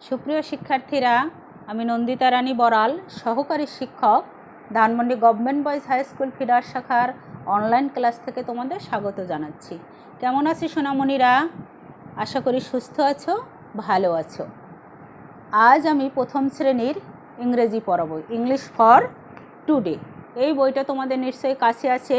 সুপ্রিয় শিক্ষার্থীরা, আমি নন্দিতা রানী বড়াল, সহকারী শিক্ষক, Dhanmondi government boys high school feeder শাখার অনলাইন ক্লাস থেকে তোমাদের স্বাগত জানাচ্ছি। কেমন আছি সোনামণিরা? আশা করি সুস্থ আছো, ভালো আছো। আজ আমি প্রথম শ্রেণীর ইংরেজি পড়াবো, ইংলিশ ফর টুডে। এই বইটা তোমাদের নিশ্চয়ই কাছে আছে।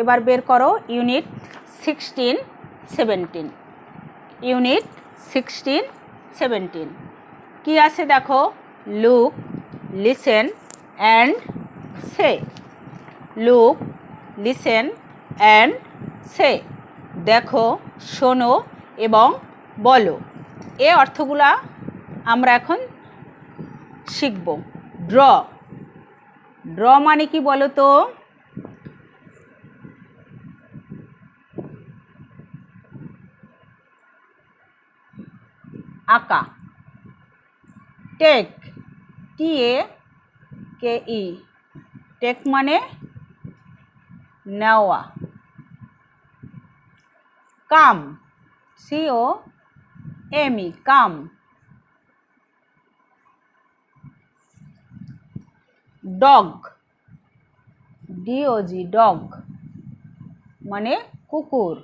এবার বের করো ইউনিট 16, 17। ইউনিট 16, 17 কি আছে দেখো? Look, listen and say. Look, listen and say. দেখো, শোনো এবং বলো। এ অর্থগুলা আমরা এখন শিখব। ড্র। ড্র মানে কি বলো তো? আঁকা। টেক, TAKE, টেক মানে নেওয়া। কাম, COME, কাম। ডগ, DOG, ডগ মানে কুকুর।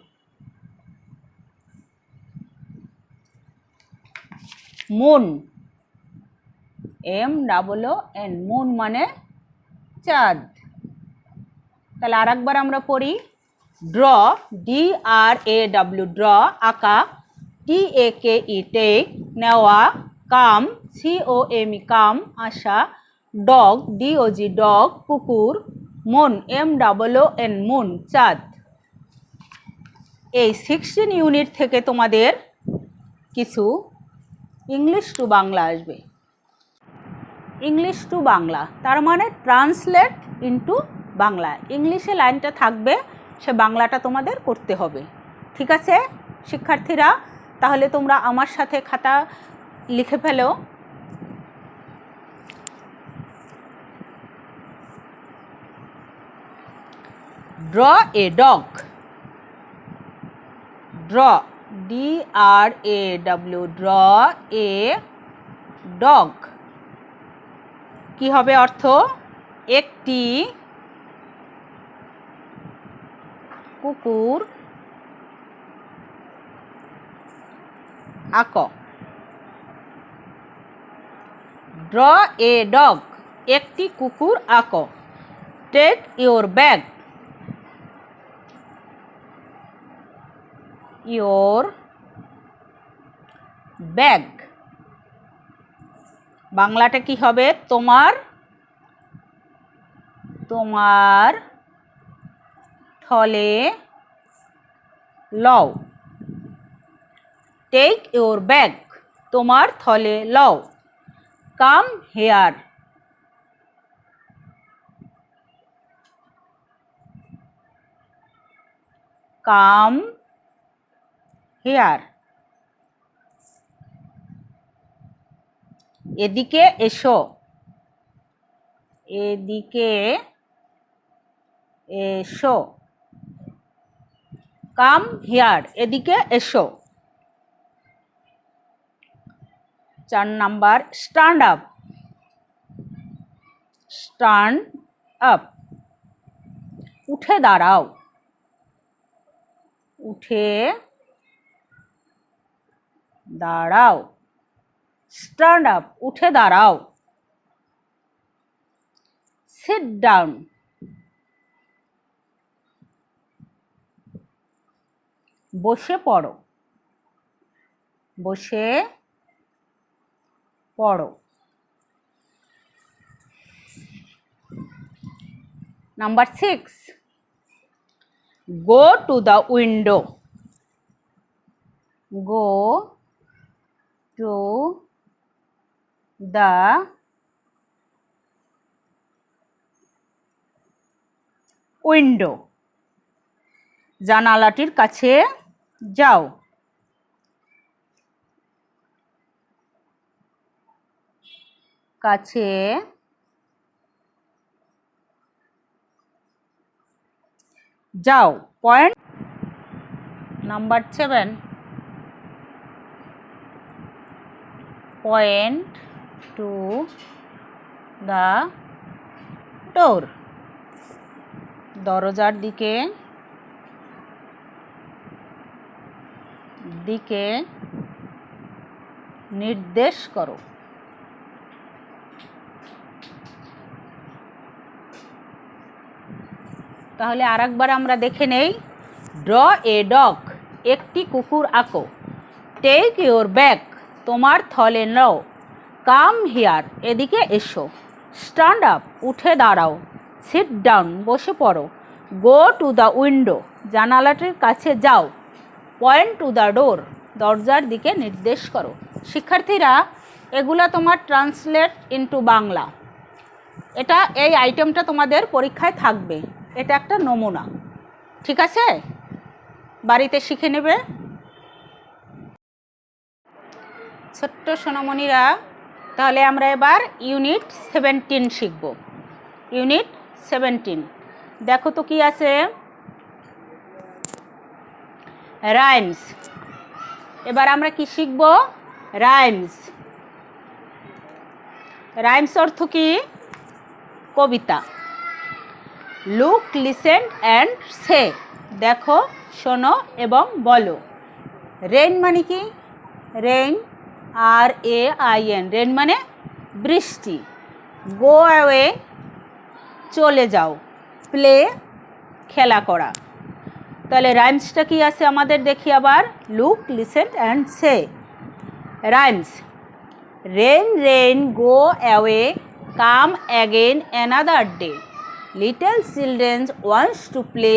মুন, MOON, মুন মানে চাঁদ। তাহলে আর একবার আমরা পড়ি। ড্র, DRAW, ড্র আঁকা। TAKE, টেক নেওয়া। কাম, COME, কাম আসা। ডগ, DOG, ডগ কুকুর। মুন, MOON, মুন চাঁদ। এই 16 ইউনিট থেকে তোমাদের কিছু ইংলিশ টু বাংলা আসবে। ইংলিশ টু বাংলা তার মানে ট্রান্সলেট ইনটু বাংলা। ইংলিশে লাইনটা থাকবে, সে বাংলাটা তোমাদের করতে হবে। ঠিক আছে শিক্ষার্থীরা? তাহলে তোমরা আমার সাথে খাতা লিখে ফেলো। Draw a dog. Draw, DRAW, draw a dog. কি হবে অর্থ? একটি কুকুর আঁক। ড্র এ ডগ, একটি কুকুর আঁক। Take your bag, your bag. বাংলাটা কি হবে? তোমার তোমার থলে লও। টেক ইউর ব্যাগ, তোমার থলে লও। Come here, come here. এদিকে এসো, এদিকে এসো। কাম হিয়ার, এদিকে এসো। 4 number, stand up. Stand up, উঠে দাঁড়াও। উঠে দাঁড়াও। স্ট্যান্ড আপ, উঠে দাঁড়াও। সিট ডাউন, বসে পড়ো। বসে পড়ো। Number 6, go to the window. Go to the window, জানালাটির কাছে যাও। কাছে যাও। Point number 7, point to the door, দরজার দিকে নির্দেশ করো। তাহলে আরেকবার আমরা দেখে নেই। ড্র এ ডগ, একটি কুকুর আঁকো। টেক ইউর ব্যাগ, তোমার থলে নাও। কাম হিয়ার, এদিকে এসো। স্ট্যান্ড আপ, উঠে দাঁড়াও। সিট ডাউন, বসে পড়ো। গো টু দ্য উইন্ডো, জানালাটির কাছে যাও। পয়েন্ট টু দ্য ডোর, দরজার দিকে নির্দেশ করো। শিক্ষার্থীরা, এগুলা তোমার ট্রান্সলেট ইনটু বাংলা। এই আইটেমটা তোমাদের পরীক্ষায় থাকবে। এটা একটা নমুনা, ঠিক আছে? বাড়িতে শিখে নেবে। ছোট্ট সোনামণিরা, তাহলে আমরা এবার ইউনিট 17 শিখব। ইউনিট 17 দেখো তো কি আছে। রাইমস। এবার আমরা কি শিখব? রাইমস। রাইমস অর্থ কি? কবিতা। লুক, লিসেন অ্যান্ড সে, দেখো, শোনো এবং বলো। রেইন মানে কি? রেইন, RAIN, রেইন মানে বৃষ্টি। গো অ্যাওয়ে, চলে যাও। প্লে, খেলা করা। তাহলে রাইমসটা কি আছে আমাদের দেখি আবার। Look, listen and say. Rhymes. Rain rain go away, come again another day. Little children wants to play,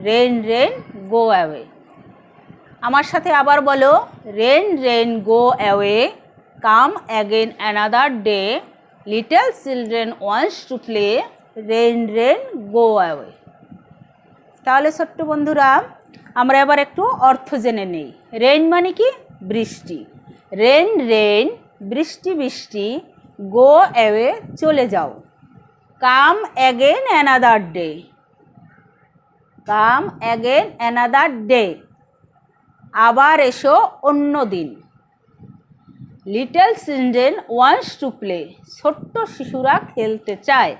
rain rain go away. আমার সাথে আবার বলো। Rain rain go away, come again another day. Little children wants to play, rain rain go away. তাহলে ছোট্ট বন্ধুরা, আমরা এবার একটু অর্থ জেনে নেই। রেইন মানে কি? বৃষ্টি। রেইন রেইন, বৃষ্টি বৃষ্টি। গো অ্যাওয়ে, চলে যাও। Come again another day, come again another day, আবার এসো অন্য দিন। Little children wants to play, ছোট্ট শিশুরা খেলতে চায়।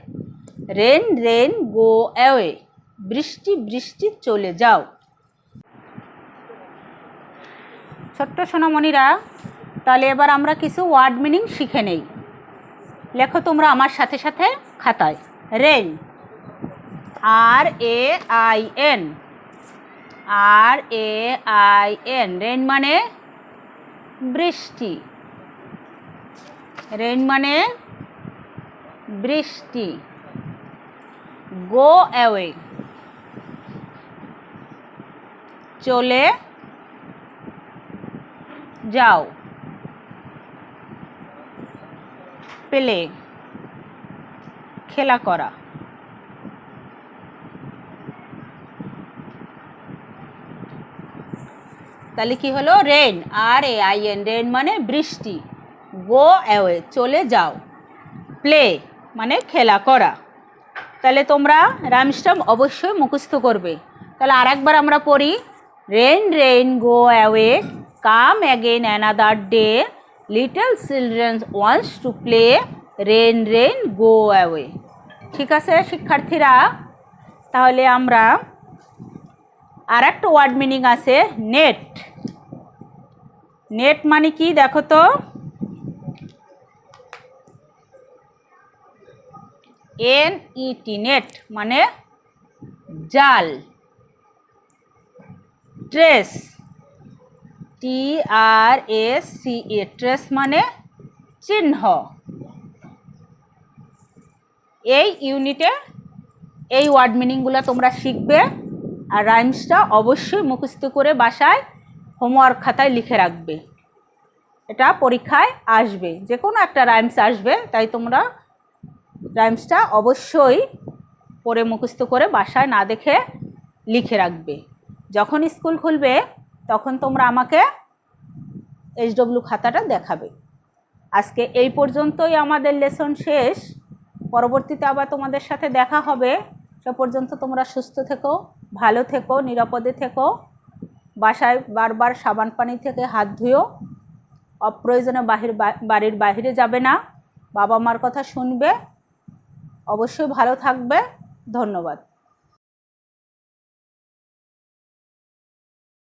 রেইন রেইন গো অ্যাওয়ে, বৃষ্টি বৃষ্টি চলে যাও। ছোট্ট সোনামণিরা, তাহলে এবার আমরা কিছু ওয়ার্ড মিনিং শিখে নেই। লেখো তোমরা আমার সাথে সাথে খাতায়। রেইন, RAIN, RAIN, রেইন মানে বৃষ্টি। রেইন মানে বৃষ্টি। গো অ্যাওয়ে, চলে যাও। প্লে, খেলা করা। তাহলে কি হলো? রেইন, RAIN, রেইন মানে বৃষ্টি। গো অ্যাওয়ে, চলে যাও। প্লে মানে খেলা করা। তাহলে তোমরা রাইমসটা অবশ্যই মুখস্থ করবে। তাহলে আরেকবার আমরা পড়ি। Rain rain go away, come again another day. Little children wants to play, rain rain go away. ঠিক আছে শিক্ষার্থীরা, তাহলে আমরা আর একটা ওয়ার্ড মিনিং আছে, নেট। নেট মানে কি দেখো তো। NET, নেট মানে জাল। ট্রেস, TRACE, ট্রেস মানে চিহ্ন। এই ইউনিটে এই ওয়ার্ড মিনিংগুলো তোমরা শিখবে। আর রাইমসটা অবশ্যই মুখস্থ করে বাসায় হোমওয়ার্ক খাতায় লিখে রাখবে। এটা পরীক্ষায় আসবে, যে কোনো একটা রাইমস আসবে, তাই তোমরা রাইমসটা অবশ্যই পড়ে মুখস্থ করে বাসায় না দেখে লিখে রাখবে। যখন স্কুল খুলবে তখন তোমরা আমাকে HW খাতাটা দেখাবে। আজকে এই পর্যন্তই আমাদের লেসন শেষ। পরবর্তীতে আবার তোমাদের সাথে দেখা হবে। সে পর্যন্ত তোমরা সুস্থ থেকো, ভালো থেকো, নিরাপদে থেকো। বাসায় বারবার সাবান পানি থেকে হাত ধুও। অপ্রয়োজনে বাড়ির বাইরে যাবে না, বাবা মার কথা শুনবে, অবশ্যই ভালো থাকবে। ধন্যবাদ।